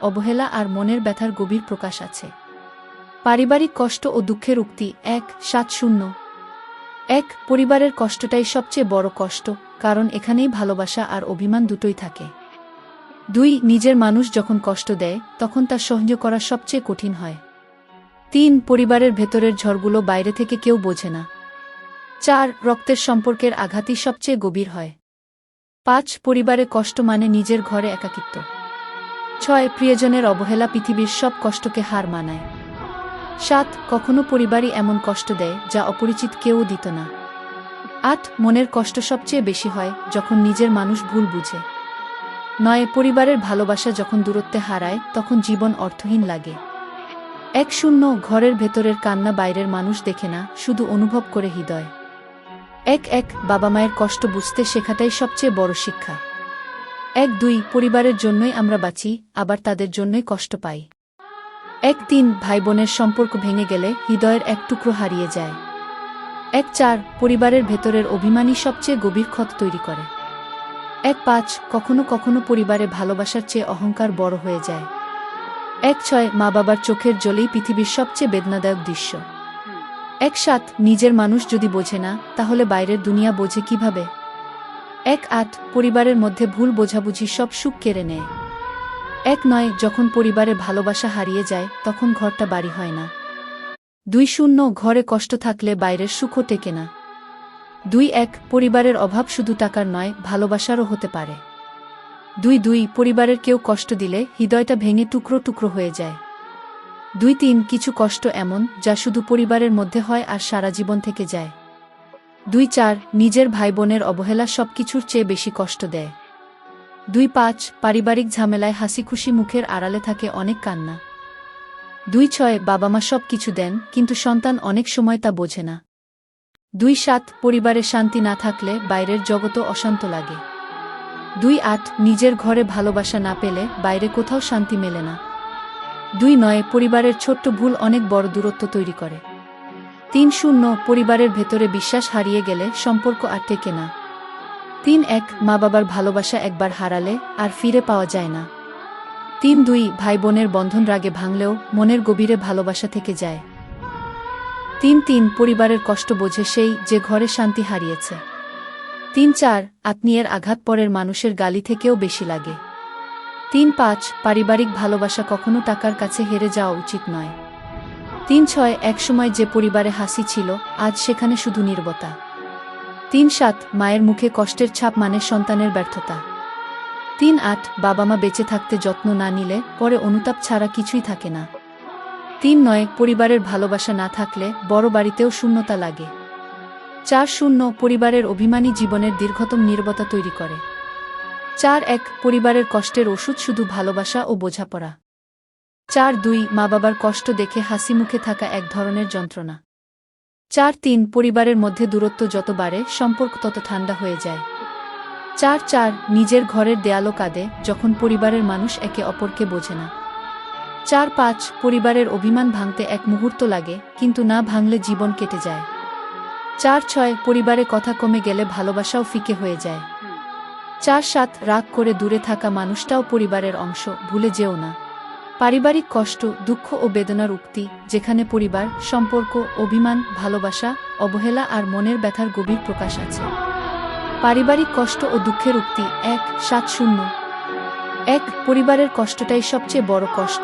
অবহেলা আর মনের ব্যথার গভীর প্রকাশ আছে। পারিবারিক কষ্ট ও দুঃখের উক্তি 1-7-0। পরিবারের কষ্টটাই সবচেয়ে বড় কষ্ট, কারণ এখানেই ভালোবাসা আর অভিমান দুটোই থাকে। 2 নিজের মানুষ যখন কষ্ট দেয় তখন তা সহ্য করা সবচেয়ে কঠিন হয়। 3 পরিবারের ভেতরের ঝড়গুলো বাইরে থেকে কেউ বোঝে না। 4 রক্তের সম্পর্কের আঘাতই সবচেয়ে গভীর হয়। 5 পরিবারে কষ্ট মানে নিজের ঘরে একাকিত্ব। 6 প্রিয়জনের অবহেলা পৃথিবীর সব কষ্টকে হার মানায়। 7 কখনো পরিবারই এমন কষ্ট দেয় যা অপরিচিত কেউ দিত না। 8 মনের কষ্ট সবচেয়ে বেশি হয় যখন নিজের মানুষ ভুল বুঝে। 9 পরিবারের ভালোবাসা যখন দূরত্বে হারায় তখন জীবন অর্থহীন লাগে। 10 ঘরের ভেতরের কান্না বাইরের মানুষ দেখে না, শুধু অনুভব করে হৃদয়। 1 বাবা মায়ের কষ্ট বুঝতে শেখাটাই সবচেয়ে বড় শিক্ষা। 1-2 পরিবারের জন্যই আমরা বাঁচি, আবার তাদের জন্যই কষ্ট পাই। 1-3 ভাই বোনের সম্পর্ক ভেঙে গেলে হৃদয়ের এক টুকরো হারিয়ে যায়। 1-4 পরিবারের ভেতরের অভিমানই সবচেয়ে গভীর ক্ষত তৈরি করে। 1-5 কখনো কখনো পরিবারে ভালোবাসার চেয়ে অহংকার বড় হয়ে যায়। 1-6 মা বাবার চোখের জলেই পৃথিবীর সবচেয়ে বেদনাদায়ক দৃশ্য। 1-7 নিজের মানুষ যদি বোঝে না, তাহলে বাইরের দুনিয়া বোঝে কিভাবে। 1-8 পরিবারের মধ্যে ভুল বোঝাবুঝি সব সুখ কেড়ে নেয়। 1-9 যখন পরিবারে ভালোবাসা হারিয়ে যায় তখন ঘরটা বাড়ি হয় না। 2-0 ঘরে কষ্ট থাকলে বাইরের সুখও টেকে না। 2-1 পরিবারের অভাব শুধু টাকার নয়, ভালোবাসারও হতে পারে। 2-2 পরিবারের কেউ কষ্ট দিলে হৃদয়টা ভেঙে টুকরো টুকরো হয়ে যায়। 2-3 কিছু কষ্ট এমন যা শুধু পরিবারের মধ্যে হয় আর সারা জীবন থেকে যায়। 2-4 নিজের ভাই বোনের অবহেলা সবকিছুর চেয়ে বেশি কষ্ট দেয়। 2-5 পারিবারিক ঝামেলায় হাসি খুশি মুখের আড়ালে থাকে অনেক কান্না। 2-6 বাবা মা সব কিছু দেন, কিন্তু সন্তান অনেক সময় তা বোঝে না। 2-7 পরিবারে শান্তি না থাকলে বাইরের জগতও অশান্ত লাগে। 2-8 নিজের ঘরে ভালোবাসা না পেলে বাইরে কোথাও শান্তি মেলে না। 2-9 পরিবারের ছোট্ট ভুল অনেক বড় দূরত্ব তৈরি করে। 3-0 পরিবারের ভেতরে বিশ্বাস হারিয়ে গেলে সম্পর্ক আর টেকে না। 3-1 মা বাবার ভালোবাসা একবার হারালে আর ফিরে পাওয়া যায় না। 3-2 ভাই বোনের বন্ধন রাগে ভাঙলেও মনের গভীরে ভালোবাসা থেকে যায়। 3-3 পরিবারের কষ্ট বোঝে সেই যে ঘরে শান্তি হারিয়েছে। 3-4 আত্মীয়ের আঘাত পরের মানুষের গালি থেকেও বেশি লাগে। 3-5 পারিবারিক ভালোবাসা কখনো টাকার কাছে হেরে যাওয়া উচিত নয়। 3-6 একসময় যে পরিবারে হাসি ছিল, আজ সেখানে শুধু নীরবতা। 3-7 মায়ের মুখে কষ্টের ছাপ মানে সন্তানের ব্যর্থতা। 3-8 বাবা মা বেঁচে থাকতে যত্ন না নিলে পরে অনুতাপ ছাড়া কিছুই থাকে না। 3-9 পরিবারের ভালোবাসা না থাকলে বড় বাড়িতেও শূন্যতা লাগে। 4-0 পরিবারের অভিমানী জীবনের দীর্ঘতম নীরবতা তৈরি করে। 4-1 পরিবারের কষ্টের ওষুধ শুধু ভালোবাসা ও বোঝাপড়া। 4-2 মা বাবার কষ্ট দেখে হাসি মুখে থাকা এক ধরনের যন্ত্রণা। 4-3 পরিবারের মধ্যে দূরত্ব যত বাড়ে সম্পর্ক তত ঠান্ডা হয়ে যায়। 4-4 নিজের ঘরের দেয়ালও কাঁদে যখন পরিবারের মানুষ একে অপরকে বোঝে না। 4-5 পরিবারের অভিমান ভাঙতে এক মুহূর্ত লাগে, কিন্তু না ভাঙলে জীবন কেটে যায়। 4-6 পরিবারে কথা কমে গেলে ভালোবাসাও ফিকে হয়ে যায়। 4-7 রাগ করে দূরে থাকা মানুষটাও পরিবারের অংশ, ভুলে যেও না। পারিবারিক কষ্ট, দুঃখ ও বেদনার উক্তি, যেখানে পরিবার, সম্পর্ক, অভিমান, ভালোবাসা, অবহেলা আর মনের ব্যথার গভীর প্রকাশ আছে। পারিবারিক কষ্ট ও দুঃখের উক্তি 1-7-0। 1 পরিবারের কষ্টটাই সবচেয়ে বড় কষ্ট,